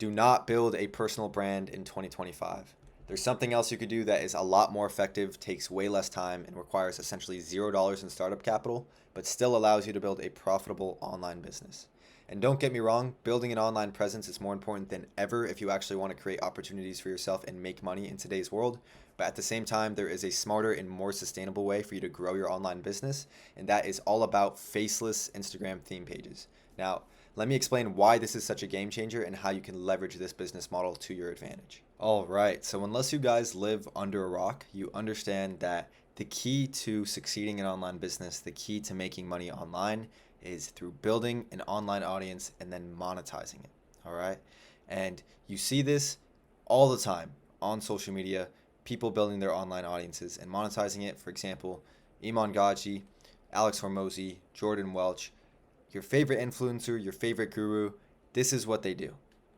Do not build a personal brand in 2025. There's something else you could do that is a lot more effective, takes way less time, and requires essentially $0 in startup capital, but still allows you to build a profitable online business. And don't get me wrong, building an online presence is more important than ever if you actually want to create opportunities for yourself and make money in today's world. But at the same time, there is a smarter and more sustainable way for you to grow your online business, and that is all about faceless Instagram theme pages. Now, let me explain why this is such a game changer and how you can leverage this business model to your advantage. All right, so unless you guys live under a rock, you understand that the key to succeeding in online business, the key to making money online is through building an online audience and then monetizing it. All right, and you see this all the time on social media, people building their online audiences and monetizing it. For example, Iman Gadzhi, Alex Hormozy, Jordan Welch, your favorite influencer, your favorite guru, this is what they do,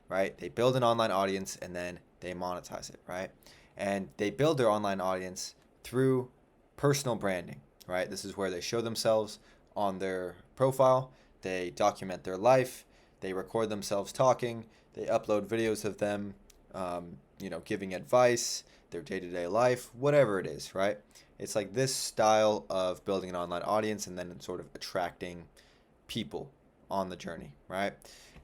right? They build an online audience and then they monetize it, right? And they build their online audience through personal branding, right? This is where they show themselves on their profile, they document their life, they record themselves talking, they upload videos of them, giving advice, their day-to-day life, whatever it is, right? It's like this style of building an online audience and then sort of attracting people on the journey, right?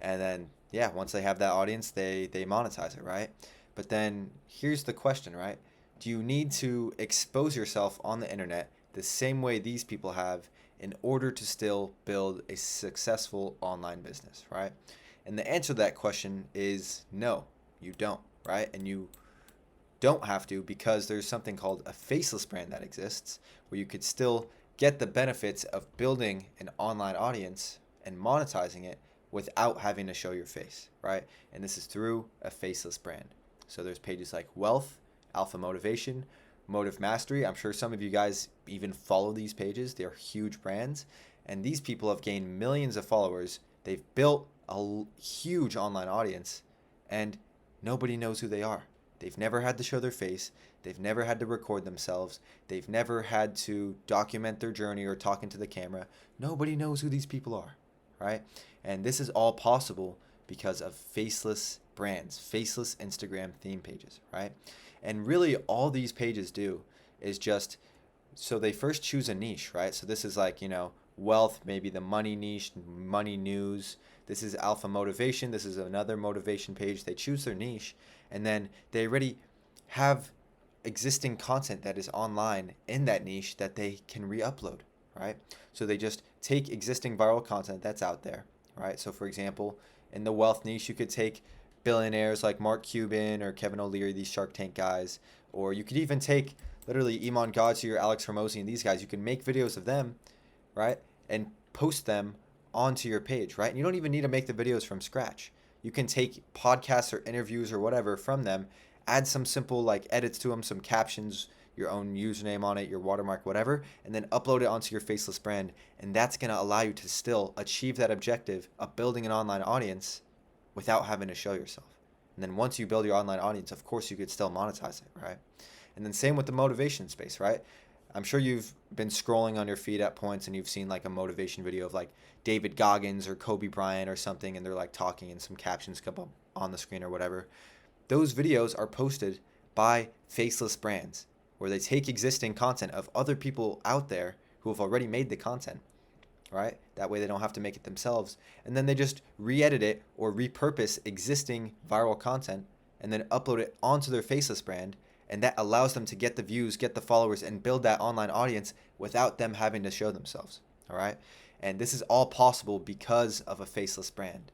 And then, yeah, once they have that audience, they monetize it, right? But then here's the question, right? Do you need to expose yourself on the internet the same way these people have in order to still build a successful online business, right? And the answer to that question is no, you don't, right? And you don't have to, because there's something called a faceless brand that exists where you could still get the benefits of building an online audience and monetizing it without having to show your face, right? And this is through a faceless brand. So there's pages like Wealth, Alpha Motivation, Motive Mastery. I'm sure some of you guys even follow these pages. They're huge brands. And these people have gained millions of followers. They've built a huge online audience and nobody knows who they are. They've never had to show their face. They've never had to record themselves. They've never had to document their journey or talk into the camera. Nobody knows who these people are, right? And this is all possible because of faceless brands, faceless Instagram theme pages, right? And really all these pages do is just, so they first choose a niche, right? So this is like, wealth, maybe the money niche, money news. This is Alpha Motivation. This is another motivation page. They choose their niche and then they already have existing content that is online in that niche that they can re-upload, right? So they just take existing viral content that's out there, right? So for example, in the wealth niche, you could take billionaires like Mark Cuban or Kevin O'Leary, these Shark Tank guys, or you could even take literally Iman Gadzhi or Alex Hormozy and these guys. You can make videos of them, right? And post them onto your page, right? And you don't even need to make the videos from scratch. You can take podcasts or interviews or whatever from them, add some simple like edits to them, some captions, your own username on it, your watermark, whatever, and then upload it onto your faceless brand. And that's going to allow you to still achieve that objective of building an online audience without having to show yourself. And then once you build your online audience, of course, you could still monetize it, right? And then same with the motivation space, right? I'm sure you've been scrolling on your feed at points and you've seen like a motivation video of like David Goggins or Kobe Bryant or something, and they're like talking and some captions come up on the screen or whatever. Those videos are posted by faceless brands where they take existing content of other people out there who have already made the content, right? That way they don't have to make it themselves. And then they just re-edit it or repurpose existing viral content and then upload it onto their faceless brand. And that allows them to get the views, get the followers, and build that online audience without them having to show themselves, all right? And this is all possible because of a faceless brand.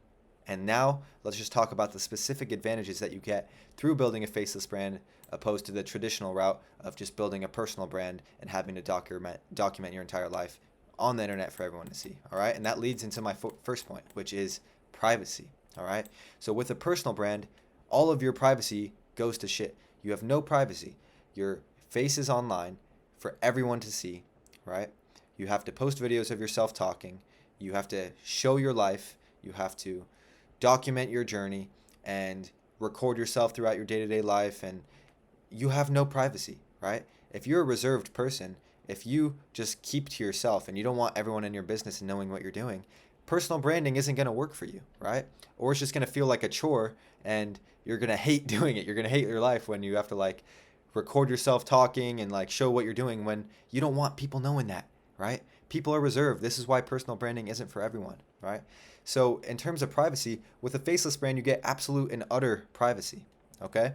And now let's just talk about the specific advantages that you get through building a faceless brand opposed to the traditional route of just building a personal brand and having to document your entire life on the internet for everyone to see, all right? And that leads into my first point, which is privacy, all right? So with a personal brand, all of your privacy goes to shit. You have no privacy. Your face is online for everyone to see, right? You have to post videos of yourself talking. You have to show your life. You have to document your journey and record yourself throughout your day-to-day life, and you have no privacy, right? If you're a reserved person, if you just keep to yourself and you don't want everyone in your business knowing what you're doing, personal branding isn't going to work for you, right? Or it's just going to feel like a chore, and you're going to hate doing it. You're going to hate your life when you have to like record yourself talking and like show what you're doing when you don't want people knowing that, right? People are reserved. This is why personal branding isn't for everyone, right? So in terms of privacy, with a faceless brand, you get absolute and utter privacy, okay?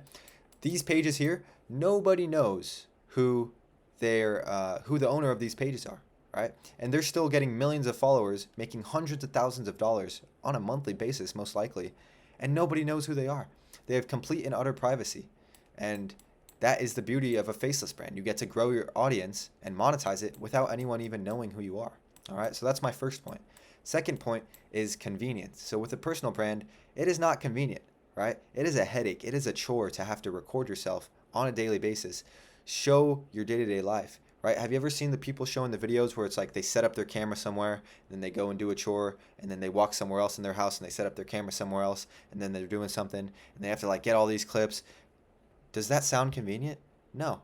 These pages here, nobody knows who the owner of these pages are, right? And they're still getting millions of followers, making hundreds of thousands of dollars on a monthly basis, most likely, and nobody knows who they are. They have complete and utter privacy, and that is the beauty of a faceless brand. You get to grow your audience and monetize it without anyone even knowing who you are. All right, so that's my first point. Second point is convenience. So with a personal brand, it is not convenient, right? It is a headache. It is a chore to have to record yourself on a daily basis, show your day-to-day life, right? Have you ever seen the people showing the videos where it's like they set up their camera somewhere, then they go and do a chore, and then they walk somewhere else in their house and they set up their camera somewhere else, and then they're doing something, and they have to like get all these clips. Does that sound convenient? No.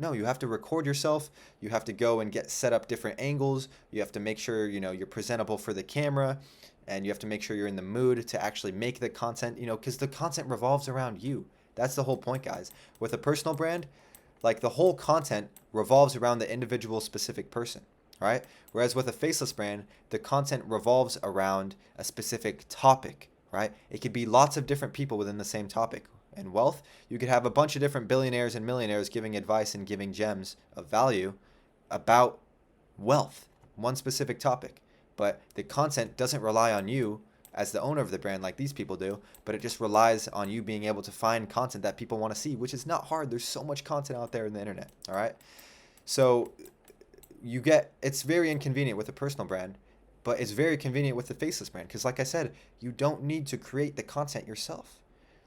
No, you have to record yourself. You have to go and get set up different angles. You have to make sure, you're presentable for the camera, and you have to make sure you're in the mood to actually make the content, because the content revolves around you. That's the whole point, guys. With a personal brand, like the whole content revolves around the individual specific person, right? Whereas with a faceless brand, the content revolves around a specific topic, right? It could be lots of different people within the same topic. And wealth, you could have a bunch of different billionaires and millionaires giving advice and giving gems of value about wealth, one specific topic. But the content doesn't rely on you as the owner of the brand like these people do, but it just relies on you being able to find content that people want to see, which is not hard. There's so much content out there in the internet, all right? So it's very inconvenient with a personal brand, but it's very convenient with the faceless brand because, like I said, you don't need to create the content yourself.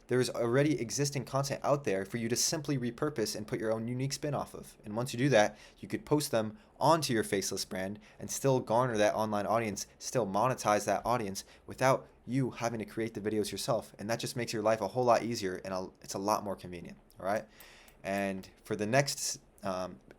There's already existing content out there for you to simply repurpose and put your own unique spin off of. And once you do that, you could post them onto your faceless brand and still garner that online audience, still monetize that audience without you having to create the videos yourself. And that just makes your life a whole lot easier, and it's a lot more convenient. All right. And for the next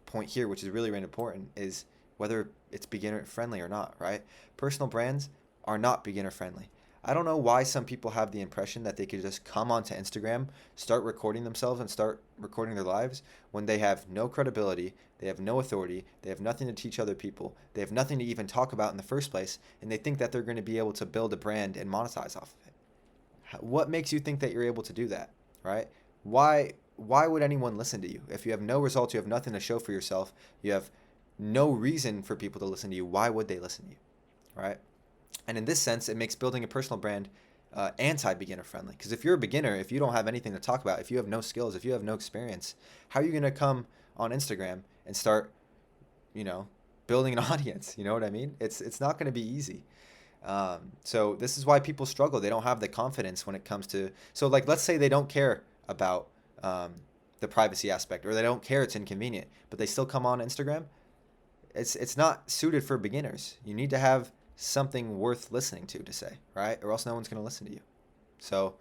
point here, which is really, really important, is whether it's beginner friendly or not, right? Personal brands are not beginner friendly. I don't know why some people have the impression that they could just come onto Instagram, start recording themselves and start recording their lives when they have no credibility, they have no authority, they have nothing to teach other people, they have nothing to even talk about in the first place, and they think that they're going to be able to build a brand and monetize off of it. What makes you think that you're able to do that, right? Why would anyone listen to you? If you have no results, you have nothing to show for yourself, you have no reason for people to listen to you, why would they listen to you, right? And in this sense, it makes building a personal brand anti-beginner friendly. Because if you're a beginner, if you don't have anything to talk about, if you have no skills, if you have no experience, how are you going to come on Instagram and start, building an audience? You know what I mean? It's not going to be easy. So this is why people struggle. They don't have the confidence when it comes to, so like, let's say they don't care about the privacy aspect, or they don't care it's inconvenient, but they still come on Instagram. It's not suited for beginners. You need to have something worth listening to say, right? Or else no one's going to listen to you. So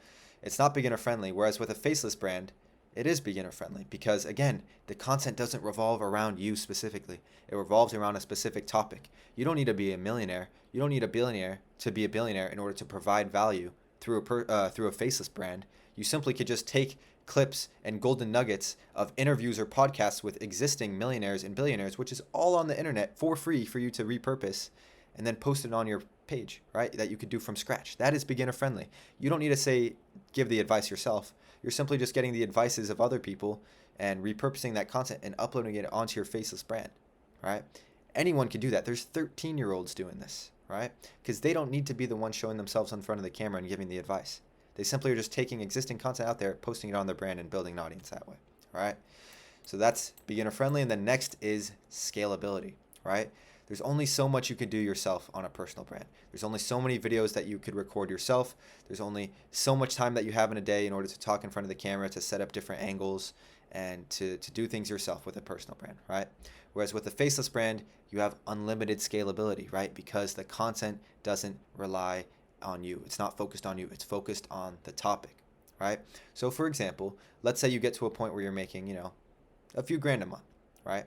it's not beginner friendly. Whereas with a faceless brand, it is beginner friendly because, again, the content doesn't revolve around you specifically. It revolves around a specific topic. You don't need to be a millionaire. You don't need a billionaire to be a billionaire in order to provide value through a faceless brand. You simply could just take clips and golden nuggets of interviews or podcasts with existing millionaires and billionaires, which is all on the internet for free for you to repurpose and then post it on your page, right? That you could do from scratch. That is beginner friendly. You don't need to give the advice yourself. You're simply just getting the advices of other people and repurposing that content and uploading it onto your faceless brand, right? Anyone can do that. There's 13-year-olds doing this, right? Because they don't need to be the one showing themselves in front of the camera and giving the advice. They simply are just taking existing content out there, posting it on their brand and building an audience that way, right? So that's beginner friendly. And then next is scalability, right? There's only so much you could do yourself on a personal brand. There's only so many videos that you could record yourself. There's only so much time that you have in a day in order to talk in front of the camera, to set up different angles, and to do things yourself with a personal brand, right? Whereas with a faceless brand, you have unlimited scalability, right? Because the content doesn't rely on you. It's not focused on you. It's focused on the topic, right? So for example, let's say you get to a point where you're making, a few grand a month, right?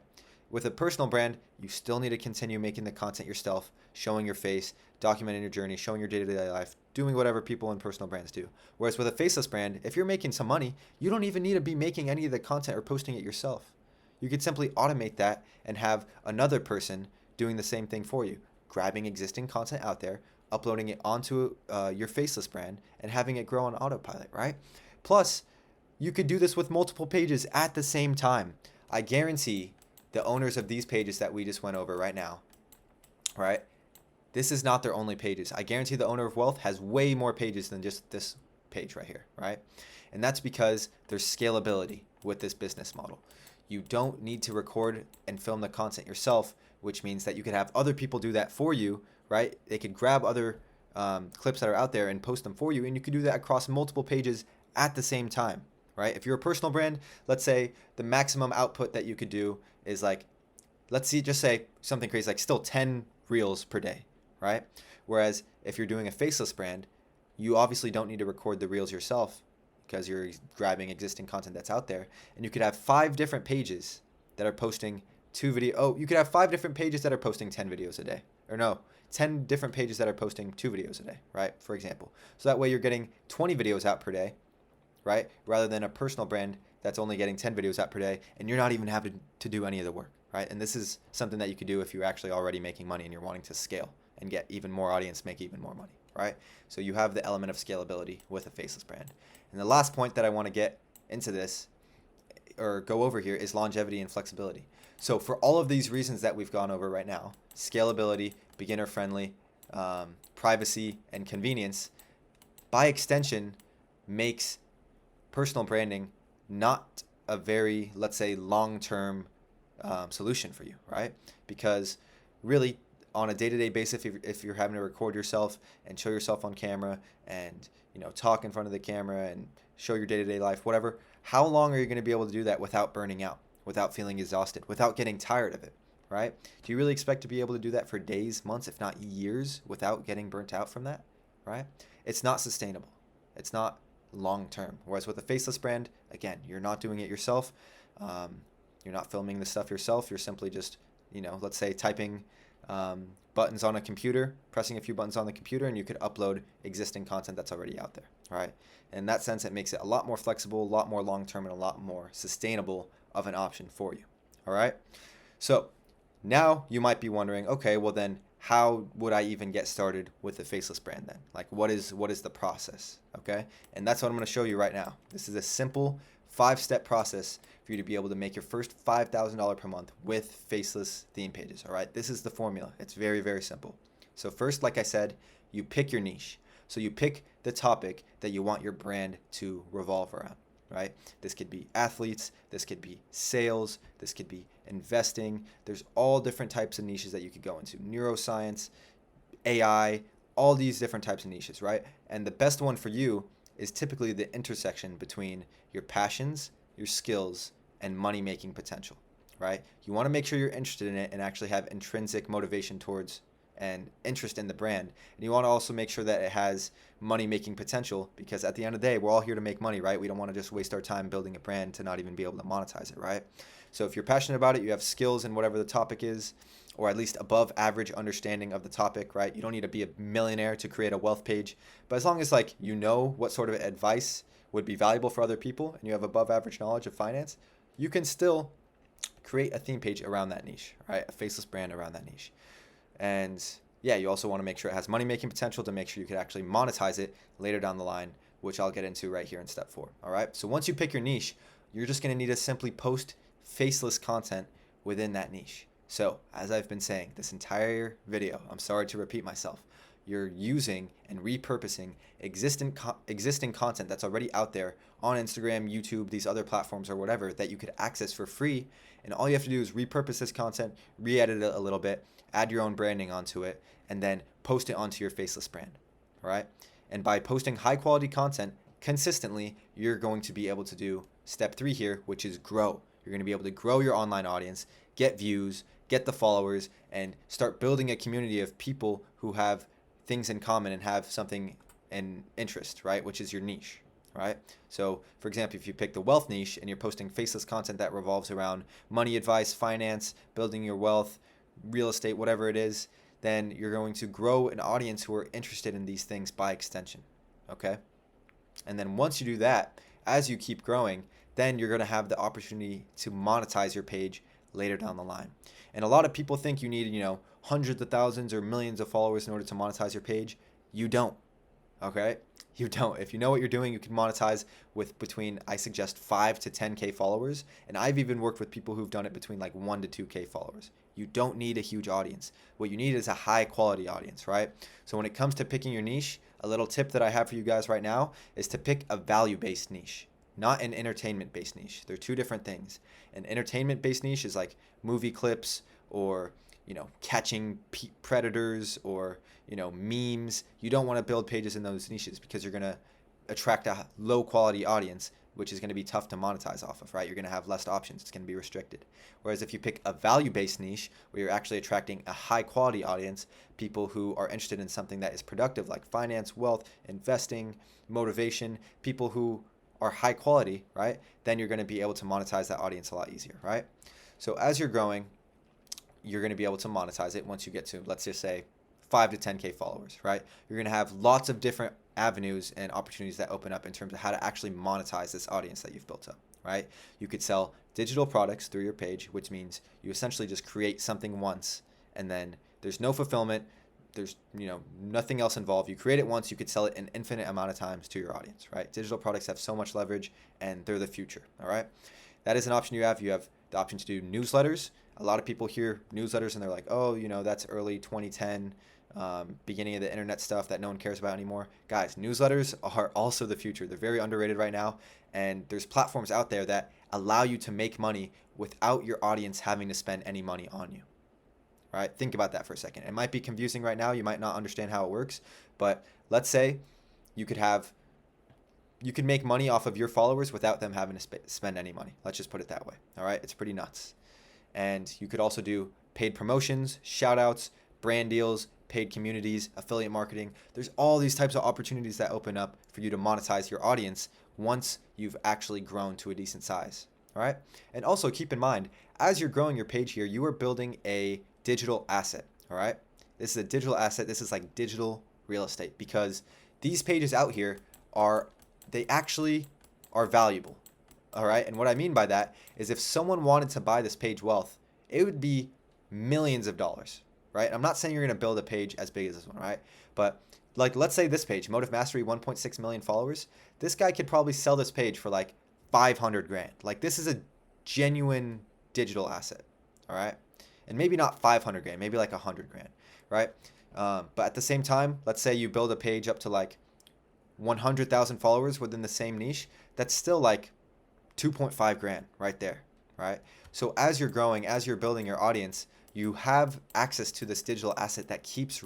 With a personal brand, you still need to continue making the content yourself, showing your face, documenting your journey, showing your day-to-day life, doing whatever people in personal brands do. Whereas with a faceless brand, if you're making some money, you don't even need to be making any of the content or posting it yourself. You could simply automate that and have another person doing the same thing for you, grabbing existing content out there, uploading it onto your faceless brand, and having it grow on autopilot, right? Plus, you could do this with multiple pages at the same time. I guarantee the owners of these pages that we just went over right now, right? This is not their only pages. I guarantee the owner of Wealth has way more pages than just this page right here, right? And that's because there's scalability with this business model. You don't need to record and film the content yourself, which means that you could have other people do that for you, right? They could grab other clips that are out there and post them for you, and you could do that across multiple pages at the same time, right? If you're a personal brand, let's say the maximum output that you could do is like, let's see, just say something crazy, like still 10 reels per day, right? Whereas if you're doing a faceless brand, you obviously don't need to record the reels yourself because you're grabbing existing content that's out there. And you could have 5 different pages that are posting 2 videos. Oh, you could have 5 different pages that are posting 10 videos a day. Or no, 10 different pages that are posting 2 videos a day, right? For example. So that way you're getting 20 videos out per day, right? Rather than a personal brand that's only getting 10 videos out per day and you're not even having to do any of the work, right? And this is something that you could do if you're actually already making money and you're wanting to scale and get even more audience, make even more money, right? So you have the element of scalability with a faceless brand. And the last point that I want to get into this or go over here is longevity and flexibility. So for all of these reasons that we've gone over right now, scalability, beginner friendly, privacy, and convenience, by extension, makes personal branding not a very, let's say, long-term solution for you, right? Because really, on a day-to-day basis, if you're having to record yourself and show yourself on camera and talk in front of the camera and show your day-to-day life, whatever, how long are you going to be able to do that without burning out, without feeling exhausted, without getting tired of it, right? Do you really expect to be able to do that for days, months, if not years without getting burnt out from that, right? It's not sustainable. It's not long-term. Whereas with a faceless brand, again, you're not doing it yourself. You're not filming the stuff yourself. You're simply just, let's say typing buttons on a computer, pressing a few buttons on the computer, and you could upload existing content that's already out there, right? In that sense, it makes it a lot more flexible, a lot more long-term, and a lot more sustainable of an option for you, all right? So now you might be wondering, okay, well then how would I even get started with a faceless brand then? Like what is the process, okay? And that's what I'm going to show you right now. This is a simple 5-step process for you to be able to make your first $5,000 per month with faceless theme pages, all right? This is the formula. It's very, very simple. So first, like I said, you pick your niche. So you pick the topic that you want your brand to revolve around, right? This could be athletes, this could be sales, this could be investing. There's all different types of niches that you could go into. Neuroscience, AI, all these different types of niches, right? And the best one for you is typically the intersection between your passions, your skills, and money-making potential, right? You want to make sure you're interested in it and actually have intrinsic motivation towards and interest in the brand. And you want to also make sure that it has money-making potential, because at the end of the day, we're all here to make money, right? We don't want to just waste our time building a brand to not even be able to monetize it, right? So if you're passionate about it, you have skills in whatever the topic is, or at least above average understanding of the topic, right? You don't need to be a millionaire to create a wealth page, but as long as you know what sort of advice would be valuable for other people and you have above average knowledge of finance, you can still create a theme page around that niche, right? A faceless brand around that niche. And yeah, you also want to make sure it has money-making potential to make sure you can actually monetize it later down the line, which I'll get into right here in step 4. All right. So once you pick your niche, you're just going to need to simply post faceless content within that niche. So as I've been saying this entire video, I'm sorry to repeat myself, you're using and repurposing existing content that's already out there on Instagram, YouTube, these other platforms or whatever that you could access for free. And all you have to do is repurpose this content, re-edit it a little bit, add your own branding onto it, and then post it onto your faceless brand, all right? And by posting high quality content consistently, you're going to be able to do step 3 here, which is grow. You're going to be able to grow your online audience, get views, get the followers, and start building a community of people who have things in common and have something in interest, right? Which is your niche, right? So, for example, if you pick the wealth niche and you're posting faceless content that revolves around money advice, finance, building your wealth, real estate, whatever it is, then you're going to grow an audience who are interested in these things by extension, okay? And then once you do that, as you keep growing, then you're going to have the opportunity to monetize your page later down the line. And a lot of people think you need, hundreds of thousands or millions of followers in order to monetize your page. You don't. Okay? You don't. If you know what you're doing, you can monetize with between, I suggest, 5 to 10K followers. And I've even worked with people who've done it between like 1 to 2K followers. You don't need a huge audience. What you need is a high quality audience, right? So when it comes to picking your niche, a little tip that I have for you guys right now is to pick a value-based niche, not an entertainment-based niche. They're two different things. An entertainment-based niche is like movie clips or catching predators or, memes. You don't want to build pages in those niches because you're going to attract a low quality audience, which is going to be tough to monetize off of, right? You're going to have less options. It's going to be restricted. Whereas if you pick a value-based niche where you're actually attracting a high quality audience, people who are interested in something that is productive like finance, wealth, investing, motivation, people who are high quality, right? Then you're going to be able to monetize that audience a lot easier, right? So as you're growing, you're going to be able to monetize it once you get to, let's just say, 5 to 10K followers, right? You're going to have lots of different avenues and opportunities that open up in terms of how to actually monetize this audience that you've built up, right? You could sell digital products through your page, which means you essentially just create something once and then there's no fulfillment. There's, nothing else involved. You create it once, you could sell it an infinite amount of times to your audience, right? Digital products have so much leverage and they're the future, all right? That is an option you have. You have the option to do newsletters. A lot of people hear newsletters and they're like, oh, that's early 2010, beginning of the internet stuff that no one cares about anymore. Guys, newsletters are also the future. They're very underrated right now. And there's platforms out there that allow you to make money without your audience having to spend any money on you. All right? Think about that for a second. It might be confusing right now. You might not understand how it works. But let's say you could make money off of your followers without them having to spend any money. Let's just put it that way. All right? It's pretty nuts. And you could also do paid promotions, shout outs, brand deals, paid communities, affiliate marketing. There's all these types of opportunities that open up for you to monetize your audience once you've actually grown to a decent size. All right. And also keep in mind, as you're growing your page here, you are building a digital asset. All right. This is a digital asset. This is like digital real estate because these pages out here they actually are valuable. All right. And what I mean by that is if someone wanted to buy this page wealth, it would be millions of dollars, right? I'm not saying you're going to build a page as big as this one, right? But like, let's say this page, Motive Mastery, 1.6 million followers. This guy could probably sell this page for like 500 grand. Like this is a genuine digital asset. All right. And maybe not 500 grand, maybe like 100 grand, right? But at the same time, let's say you build a page up to like 100,000 followers within the same niche. That's still like 2.5 grand right there, right? So as you're growing, as you're building your audience, you have access to this digital asset that keeps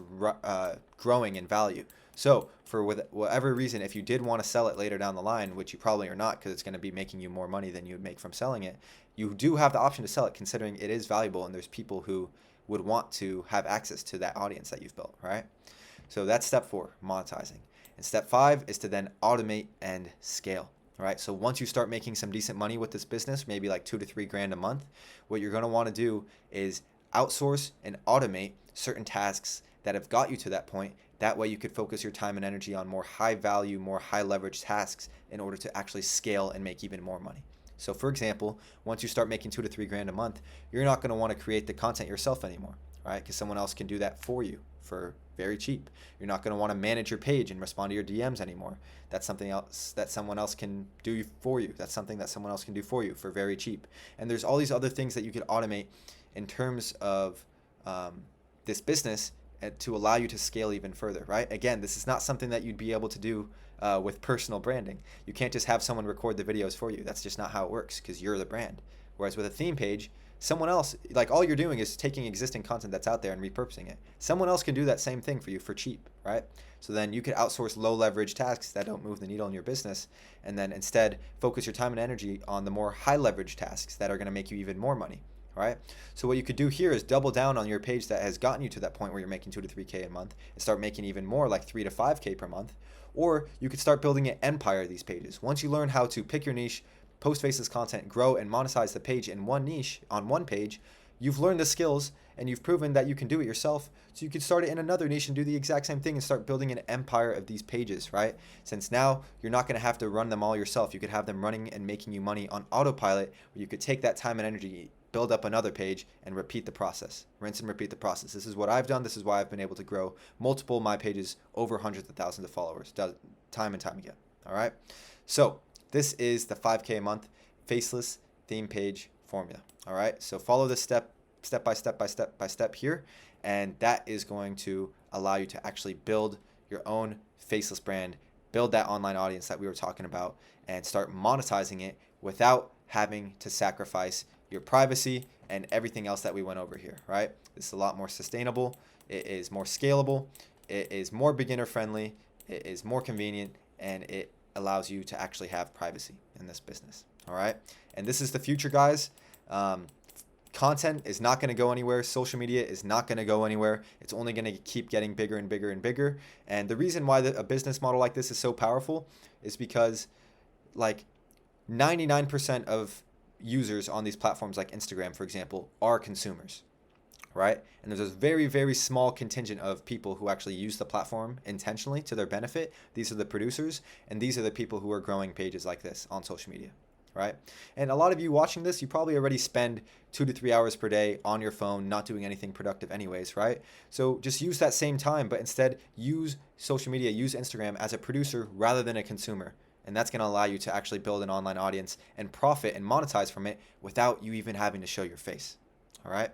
growing in value. So for whatever reason, if you did want to sell it later down the line, which you probably are not because it's going to be making you more money than you would make from selling it, you do have the option to sell it considering it is valuable and there's people who would want to have access to that audience that you've built, right? So that's step 4, monetizing. And step 5 is to then automate and scale. All right. So once you start making some decent money with this business, maybe like 2 to 3 grand a month, what you're going to want to do is outsource and automate certain tasks that have got you to that point. That way you could focus your time and energy on more high value, more high leverage tasks in order to actually scale and make even more money. So for example, once you start making 2 to 3 grand a month, you're not going to want to create the content yourself anymore, right? Because someone else can do that for you for very cheap. You're not going to want to manage your page and respond to your DMs anymore. That's something else that someone else can do for you. That's something that someone else can do for you for very cheap. And there's all these other things that you could automate in terms of this business to allow you to scale even further, right? Again, this is not something that you'd be able to do with personal branding. You can't just have someone record the videos for you. That's just not how it works because you're the brand. Whereas with a theme page, someone else, like all you're doing is taking existing content that's out there and repurposing it. Someone else can do that same thing for you for cheap, right? So then you could outsource low leverage tasks that don't move the needle in your business and then instead focus your time and energy on the more high leverage tasks that are going to make you even more money, All right. So what you could do here is double down on your page that has gotten you to that point where you're making 2 to 3K a month and start making even more, like 3 to 5K per month. Or you could start building an empire of these pages. Once you learn how to pick your niche, post faceless content, grow and monetize the page in one niche on one page, you've learned the skills and you've proven that you can do it yourself. So you could start it in another niche and do the exact same thing and start building an empire of these pages, right? Since now you're not going to have to run them all yourself. You could have them running and making you money on autopilot, where you could take that time and energy, build up another page, and repeat the process. Rinse and repeat the process. This is what I've done. This is why I've been able to grow multiple of my pages over hundreds of thousands of followers, time and time again. All right. So this is the 5K a month faceless theme page formula. All right. So follow this step by step here, and that is going to allow you to actually build your own faceless brand, build that online audience that we were talking about, and start monetizing it without having to sacrifice your privacy and everything else that we went over here, right? This is a lot more sustainable. It is more scalable. It is more beginner friendly. It is more convenient, and it allows you to actually have privacy in this business. All right. And this is the future, guys. Content is not going to go anywhere. Social media is not going to go anywhere. It's only going to keep getting bigger and bigger and bigger. And the reason why a business model like this is so powerful is because like 99% of users on these platforms like Instagram, for example, are consumers, right? And there's a very, very small contingent of people who actually use the platform intentionally to their benefit. These are the producers, and these are the people who are growing pages like this on social media, right? And a lot of you watching this, you probably already spend 2 to 3 hours per day on your phone, not doing anything productive anyways, right? So just use that same time, but instead use social media, use Instagram as a producer rather than a consumer. And that's going to allow you to actually build an online audience and profit and monetize from it without you even having to show your face. All right.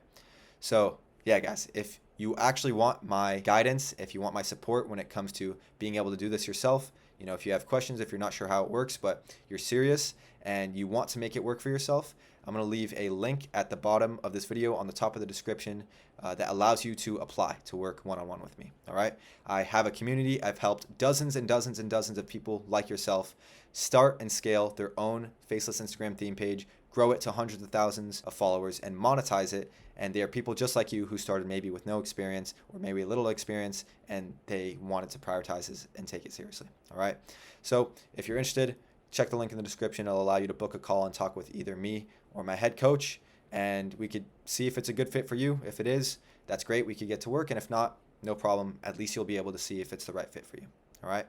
So yeah, guys, if you actually want my guidance, if you want my support when it comes to being able to do this yourself, you know, if you have questions, if you're not sure how it works, but you're serious and you want to make it work for yourself, I'm going to leave a link at the bottom of this video on the top of the description that allows you to apply to work one-on-one with me. All right. I have a community. I've helped dozens and dozens and dozens of people like yourself start and scale their own faceless Instagram theme page, grow it to hundreds of thousands of followers, and monetize it. And they are people just like you who started maybe with no experience or maybe a little experience, and they wanted to prioritize this and take it seriously. All right. So if you're interested, check the link in the description. It'll allow you to book a call and talk with either me or my head coach, and we could see if it's a good fit for you. If it is, that's great. We could get to work. And if not, no problem. At least you'll be able to see if it's the right fit for you. All right.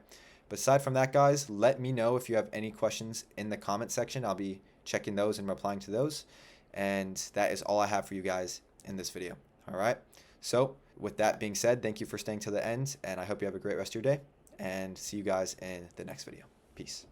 But aside from that, guys, let me know if you have any questions in the comment section. I'll be checking those and replying to those. And that is all I have for you guys in this video. All right. So with that being said, thank you for staying to the end, and I hope you have a great rest of your day, and see you guys in the next video. Peace.